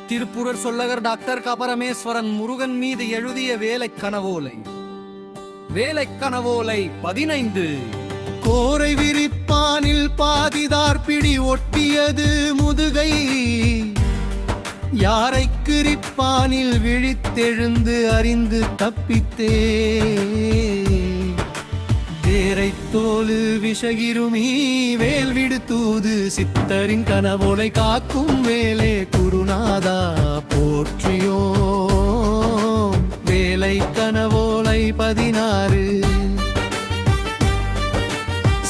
திருப்புரர் சொல்லகர் doctor க பரமேஸ்வரன் முருகன் மீது எழுதிய வேலைக்கனவோலை 15. கோரை விரிப்பானில் பாதிதார் பிடி ஒட்டியது முதுகை யாரை கிரிப்பானில் விழித்தெழுந்து அறிந்து தப்பித்தே தேரை தோலு விஷகிருமி வேல்விடு தூது சித்தரின் கனவோலை காக்கும் வேலே குருநாதா போற்றியோ வேலை கனவோலை 16.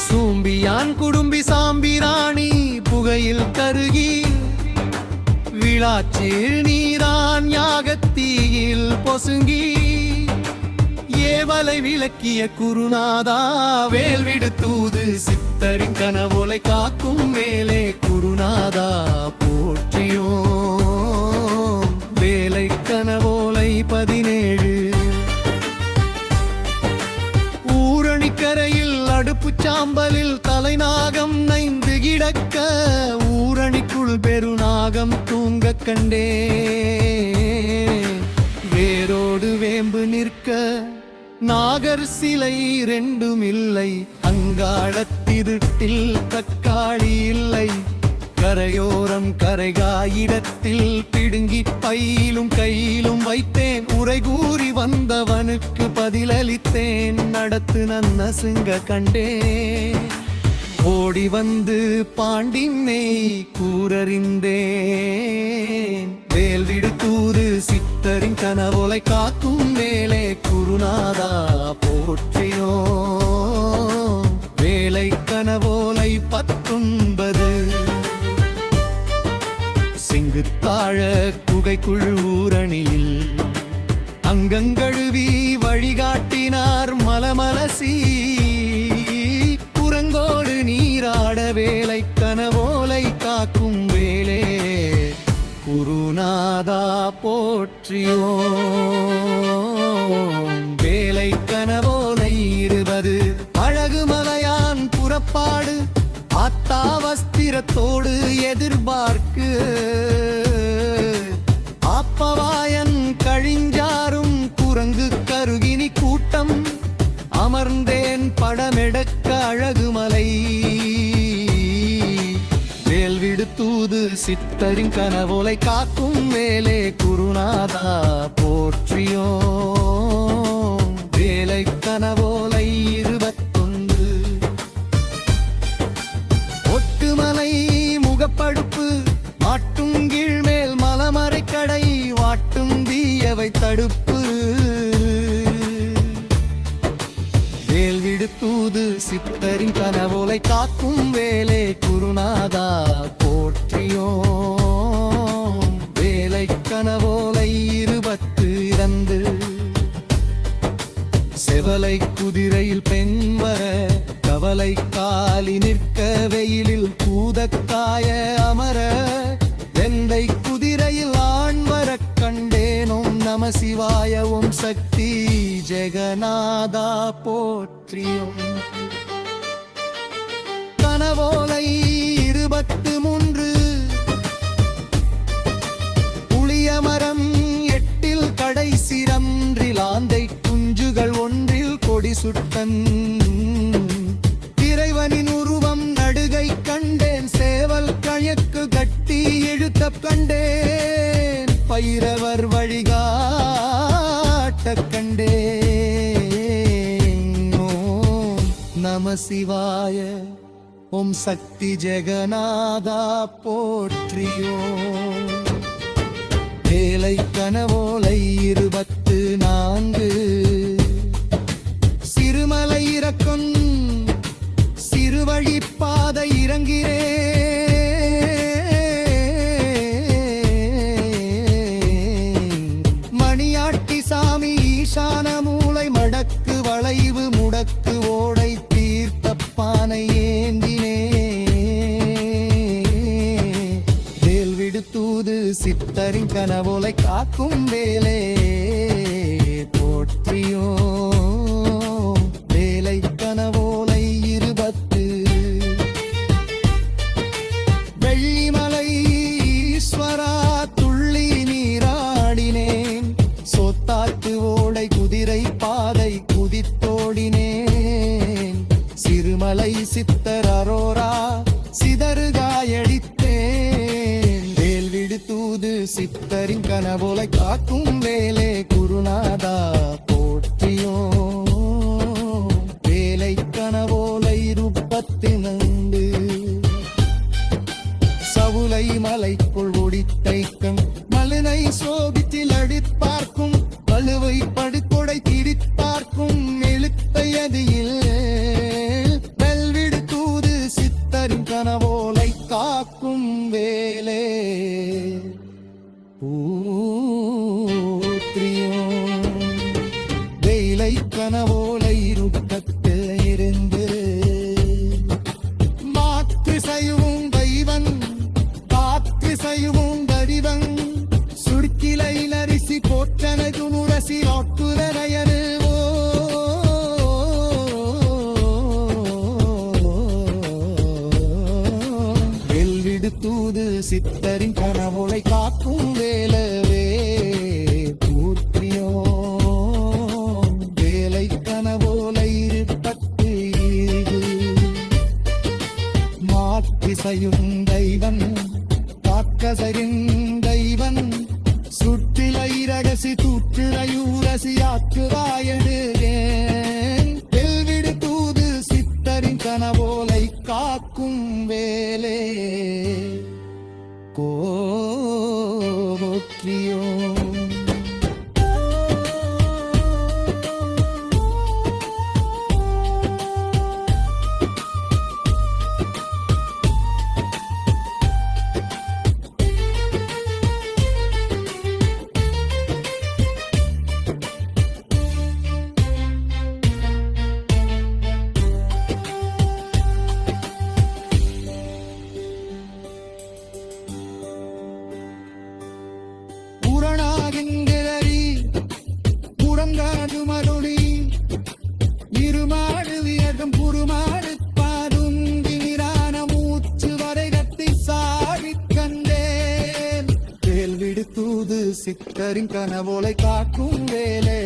சூம்பியான் குடும்பி சாம்பிராணி புகையில் கருகி விழாச்சீர் நீரான் யாகத்தீயில் பொசுங்கி ஏவலை விளக்கிய குருநாதா வேல்விடு தூது சித்தரின் கனவோலை காக்கும் வேலே குருநாதா போற்றியோ வேலை கனவோலை 17. ஊரணிக்கரையில் அடுப்பு சாம்பலில் தலைநாகம் நைந்து கிடக்க ஊரணிக்குள் பெருநாகம் தூங்க கண்டே வேரோடு வேம்பு நிற்க நாகர் சிலை 2 இல்லை அங்காளத்திருட்டில் தக்காளி இல்லை கரையோரம் கரைகாயிடத்தில் பிடுங்கி பையிலும் கையிலும் வைத்தேன் உரை கூறி வந்தவனுக்கு பதிலளித்தேன் நடத்து நன்னசுங்க கண்டே ஓடி வந்து பாண்டினை கூறறிந்தேன் வேல்விடு தூது சித்தரின் கனவோலை காக்கும் வேலே குருநாதா போற்றியோ வேலை கனவோலை 19. சிங்குத்தாழ குகைக்குள் ஊரணியில் அங்கங்கழுவி வழிகாட்டினார் மலமலசி குரங்கோடு நீராட வேலை கனவோலை காக்கும் வேலே குருநாதா போற்றியோ வேலை கனவோலை 20. அழகு மலையான் புறப்பாடு ஆத்தா வஸ்திரத்தோடு எதிர்பார்க்கு ஆப்பவாயன் கழிஞ்சாரும் குரங்கு கருகினி கூட்டம் அமர்ந்தேன் படமெடுக்க அழகுமலை வேல்விடு தூது சித்தரின் கனவோலை காக்கும் வேலே குருநாதா போற்றியோ வேலை கனவோலை 21. ஒட்டுமலை முகப்படுப்பு மாட்டும் கீழ்மேல் மலமறை கடை வாட்டும் தீயவை தடுப்பு வேல்விடு தூது சித்தரின் கனவோலை காக்கும் வேலே குருநாதா போற்றியோ வேலை கனவோலை 22. செவலை குதிரையில் பெண் வர கவலை காலி நிற்க வெயிலில் கூதக்காய அமர வெந்தை குதிரையில் ஆண் வர கண்டேனும் நம சிவாய ஓம் சக்தி ஜெகநாதா போற்றியும் கனவோலை 23. புளியமரம் 8 கடைசிரன்றில் ஆந்தை குஞ்சுகள் 1 கொடி சுட்டன் இறைவனின் உருவம் நடுகை கண்டேன் சேவல் கழக்கு கட்டி இழுத்த கண்டேன் பைரவர் வழிகாட்ட கண்டேன் ஓம் நம சிவாய ஓம் சக்தி ஜெகநாதா போற்றியோ வேலை கனவோலை 24. சிறுமலை இறக்கும் சிறுவழி பாதை இறங்கிறே மணியாட்டி சாமி ஈசான மூலை மடக்கு வளைவு முடக்கு ஓடை தீர்த்த பானை ஏந்தினே வேல்விடு தூது சித்தரின் கனவோலை காக்கும் வேலே போற்றியோ வேலை கனவோலை 20. வெள்ளிமலை ஈஸ்வரா துள்ளி சித்தர் அரோரா சிதறுகாயடித்தேன் வேல் விடு தூது சித்தரின் கனவோலை காக்கும் வேலே குருநாதா போற்றியோ வேலை கனவோலை ரூபத்தினண்டு சவுலை மலைக்குள் ஒடித்தைக்கும் மலனை சோபித்தில் அடிப்பார்க்கும் வலுவை படுகொடை திரிப்பார்க்கும் எழுத்தையதில் வெல்விடு தூது சித்தரின் கனவோலை காக்கும் வேலே பூத்ரியோ வேலை கனவோலை ருக்கத்தில் இருந்து மாற்று செய்யும் தெய்வன் காற்று செய்யும் தரிவன் சுருக்கிலை நரிசி போற்றனது முரசி ஆட்டுதரையரு வெல்விடு தூது சித்தரின் கனவோலை காக்கும் வேலவே பூர்த்தியோ வேலை கனவோலை இருப்பட்டு மாற்றிசையும் தெய்வன் காக்கசரின் தெய்வன் சுற்றிலை ரகசி தூற்றிலையூரசி ஆற்றுவாயடுகேன் வெல்விடு தூது சித்தரின் கனவோலை காக்கும் வேலே கோற்றியோ புறனாகின்றி புறங்காடு மருளி இருமாடு வியடும் புறுமாடு பாதுங்கிரான மூச்சு வரை கட்டி சாடி கண்டேன் வேல்விடு தூது சித்தரின் கனவோலை காக்கும் வேலே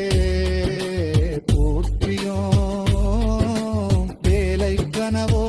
போற்றியோ வேலை கனவோ